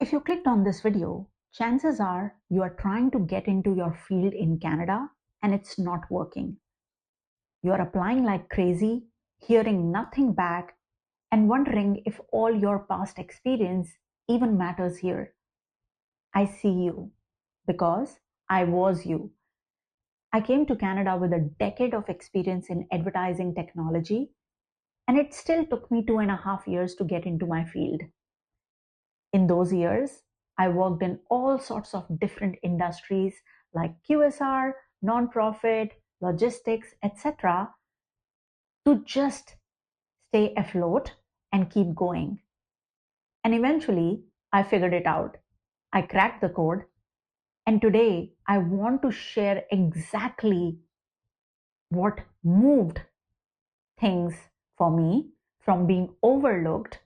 If you clicked on this video, chances are you are trying to get into your field in Canada and it's not working. You are applying like crazy, hearing nothing back, and wondering if all your past experience even matters here. I see you because I was you. I came to Canada with a decade of experience in advertising technology, and it still took me 2.5 years to get into my field. In those years, I worked in all sorts of different industries like QSR, nonprofit, logistics, etc., to just stay afloat and keep going. And eventually, I figured it out. I cracked the code, and today I want to share exactly what moved things for me from being overlooked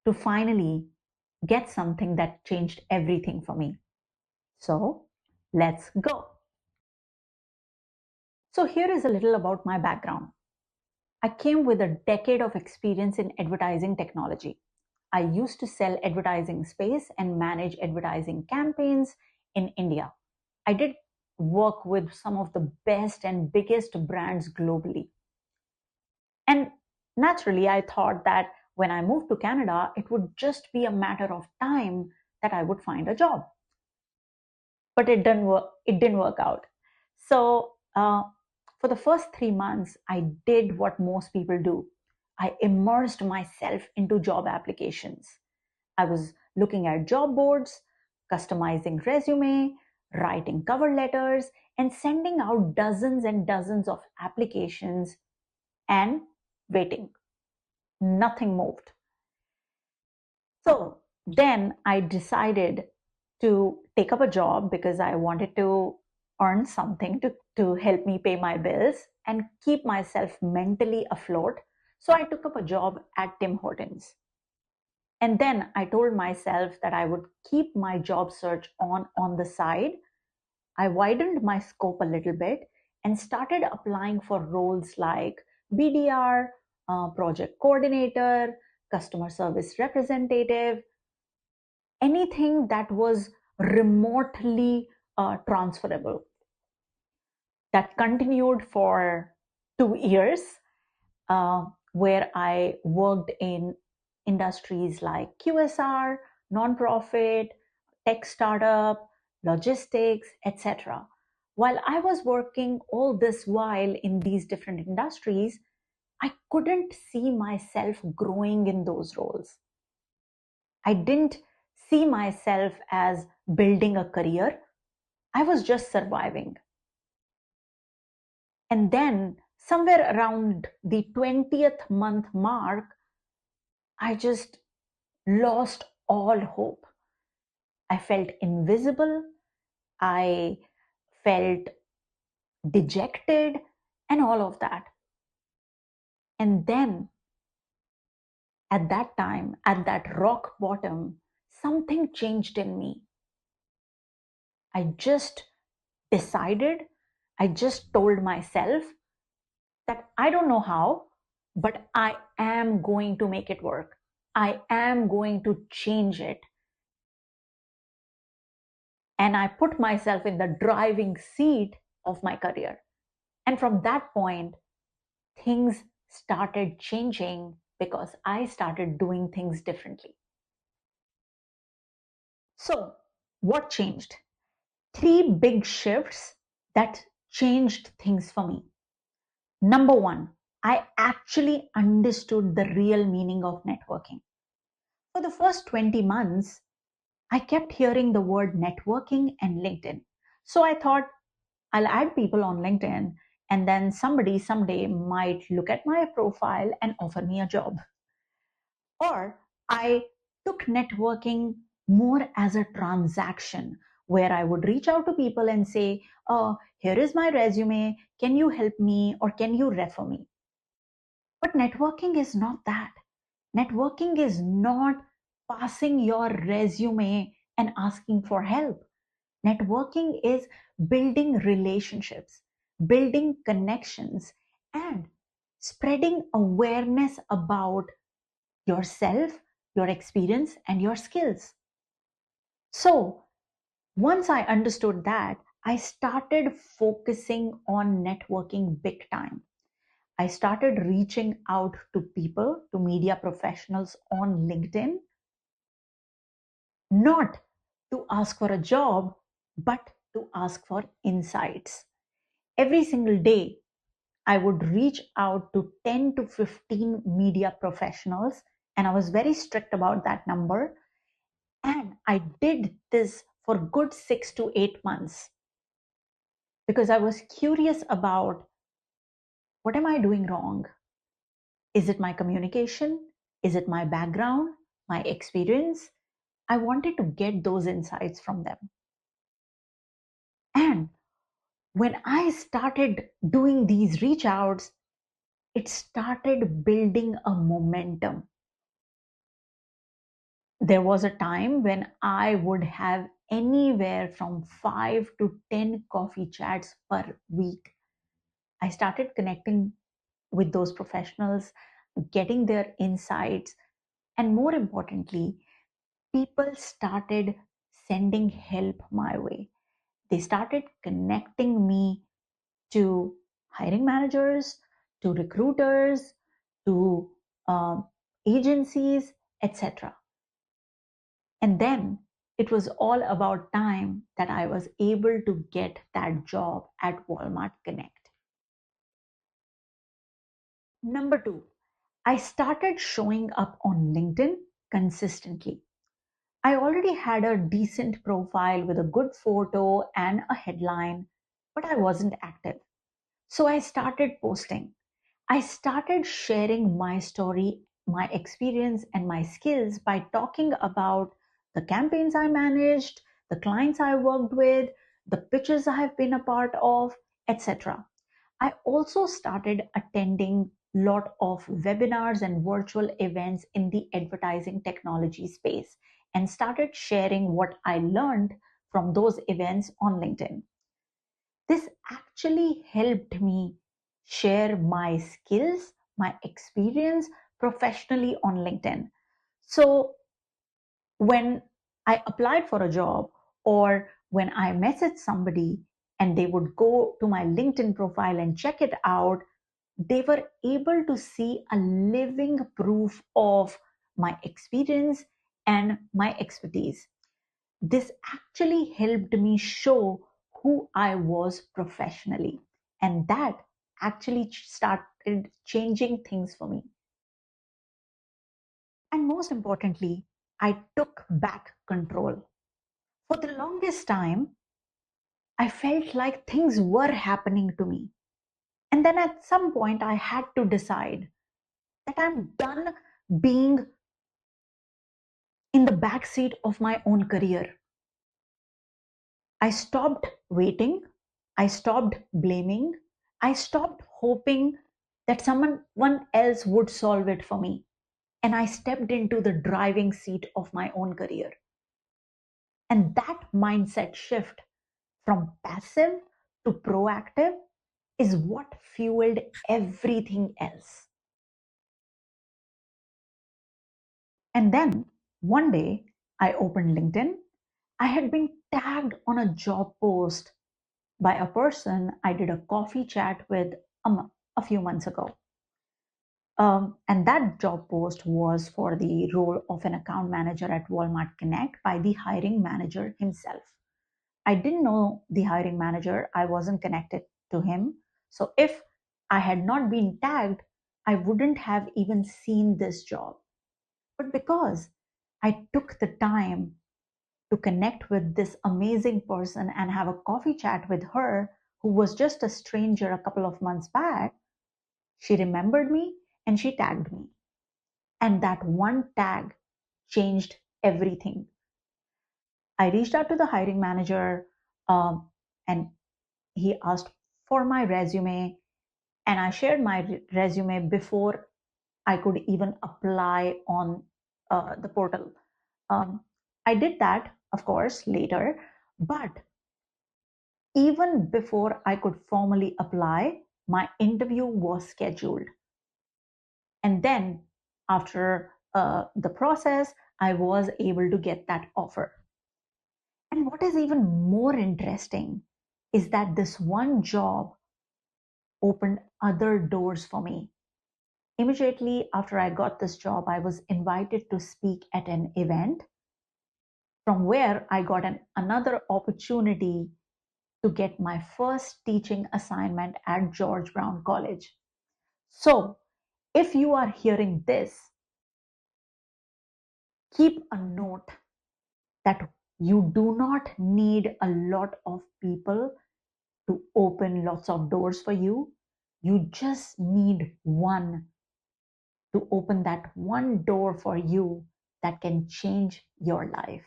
to finally get something that changed everything for me. So let's go. So here is a little about my background. I came with a decade of experience in advertising technology. I used to sell advertising space and manage advertising campaigns in India. I did work with some of the best and biggest brands globally. And naturally, I thought that when I moved to Canada, it would just be a matter of time that I would find a job. But it didn't work. It didn't work out. So for the first 3 months, I did what most people do. I immersed myself into job applications. I was looking at job boards, customizing resume, writing cover letters, and sending out dozens and dozens of applications and waiting. Nothing moved. So then I decided to take up a job because I wanted to earn something to help me pay my bills and keep myself mentally afloat. So I took up a job at Tim Hortons. And then I told myself that I would keep my job search on the side. I widened my scope a little bit and started applying for roles like BDR, project coordinator, customer service representative, anything that was remotely transferable. That continued for 2 years, uh, where I worked in industries like QSR, nonprofit, tech startup, logistics, etc. While I was working all this while in these different industries, I couldn't see myself growing in those roles. I didn't see myself as building a career. I was just surviving. And then, somewhere around the 20th month mark, I just lost all hope. I felt invisible. I felt dejected and all of that. And then, at that time, at that rock bottom, something changed in me. I just decided, I just told myself that I don't know how, but I am going to make it work. I am going to change it. And I put myself in the driving seat of my career. And from that point, things started changing because I started doing things differently. So, what changed? Three big shifts that changed things for me. Number one, I actually understood the real meaning of networking. For the first 20 months, I kept hearing the word networking and LinkedIn. So I thought I'll add people on LinkedIn and then somebody someday might look at my profile and offer me a job. Or I took networking more as a transaction where I would reach out to people and say, oh, here is my resume. Can you help me or can you refer me? But networking is not that. Networking is not passing your resume and asking for help. Networking is building relationships, building connections, and spreading awareness about yourself, your experience, and your skills. So once I understood that, I started focusing on networking big time. I started reaching out to people, to media professionals on LinkedIn, not to ask for a job, but to ask for insights. Every single day, I would reach out to 10 to 15 media professionals, and I was very strict about that number. And I did this for good 6 to 8 months because I was curious about what am I doing wrong? Is it my communication? Is it my background, my experience? I wanted to get those insights from them. And when I started doing these reach outs, it started building a momentum. There was a time when I would have anywhere from 5 to 10 coffee chats per week. I started connecting with those professionals, getting their insights, and more importantly, people started sending help my way. They started connecting me to hiring managers, to recruiters, to um, agencies, etc. And then it was all about time that I was able to get that job at Walmart Connect. Number two, I started showing up on LinkedIn consistently. I already had a decent profile with a good photo and a headline, but I wasn't active. So I started posting. I started sharing my story, my experience, and my skills by talking about the campaigns I managed, the clients I worked with, the pitches I have been a part of, etc. I also started attending a lot of webinars and virtual events in the advertising technology space and started sharing what I learned from those events on LinkedIn. This actually helped me share my skills, my experience professionally on LinkedIn. So when I applied for a job or when I messaged somebody and they would go to my LinkedIn profile and check it out, they were able to see a living proof of my experience and my expertise. This actually helped me show who I was professionally. And that actually started changing things for me. And most importantly, I took back control. For the longest time, I felt like things were happening to me. And then at some point, I had to decide that I'm done being in the backseat of my own career. I stopped waiting. I stopped blaming. I stopped hoping that someone else would solve it for me. And I stepped into the driving seat of my own career. And that mindset shift from passive to proactive is what fueled everything else. And then one day I opened LinkedIn. I had been tagged on a job post by a person I did a coffee chat with a few months ago. And that job post was for the role of an account manager at Walmart Connect by the hiring manager himself. I didn't know the hiring manager, I wasn't connected to him. So if I had not been tagged, I wouldn't have even seen this job. But because I took the time to connect with this amazing person and have a coffee chat with her, who was just a stranger a couple of months back, she remembered me and she tagged me. And that one tag changed everything. I reached out to the hiring manager and he asked for my resume. And I shared my resume before I could even apply on the portal. Um, I did that, of course, later, but even before I could formally apply, my interview was scheduled. And then after the process, I was able to get that offer. And what is even more interesting is that this one job opened other doors for me. Immediately after I got this job, I was invited to speak at an event from where I got another opportunity to get my first teaching assignment at George Brown College. So, if you are hearing this, keep a note that you do not need a lot of people to open lots of doors for you. You just need one to open that one door for you that can change your life.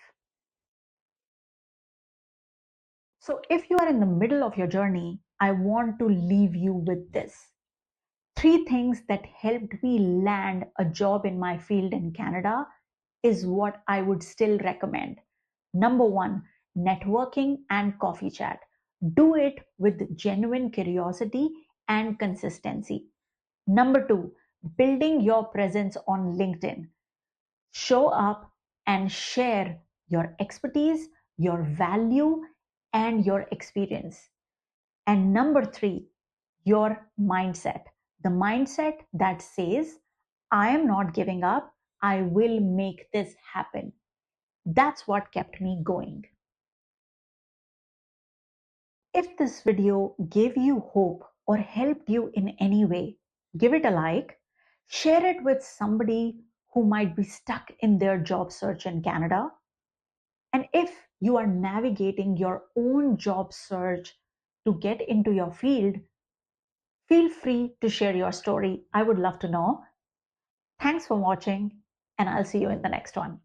So, if you are in the middle of your journey, I want to leave you with this. Three things that helped me land a job in my field in Canada is what I would still recommend. Number one, networking and coffee chat. Do it with genuine curiosity and consistency. Number two, building your presence on LinkedIn. Show up and share your expertise, your value, and your experience. And number three, your mindset. The mindset that says, I am not giving up, I will make this happen. That's what kept me going. If this video gave you hope or helped you in any way, give it a like, share it with somebody who might be stuck in their job search in Canada. And if you are navigating your own job search to get into your field, feel free to share your story. I would love to know. Thanks for watching, and I'll see you in the next one.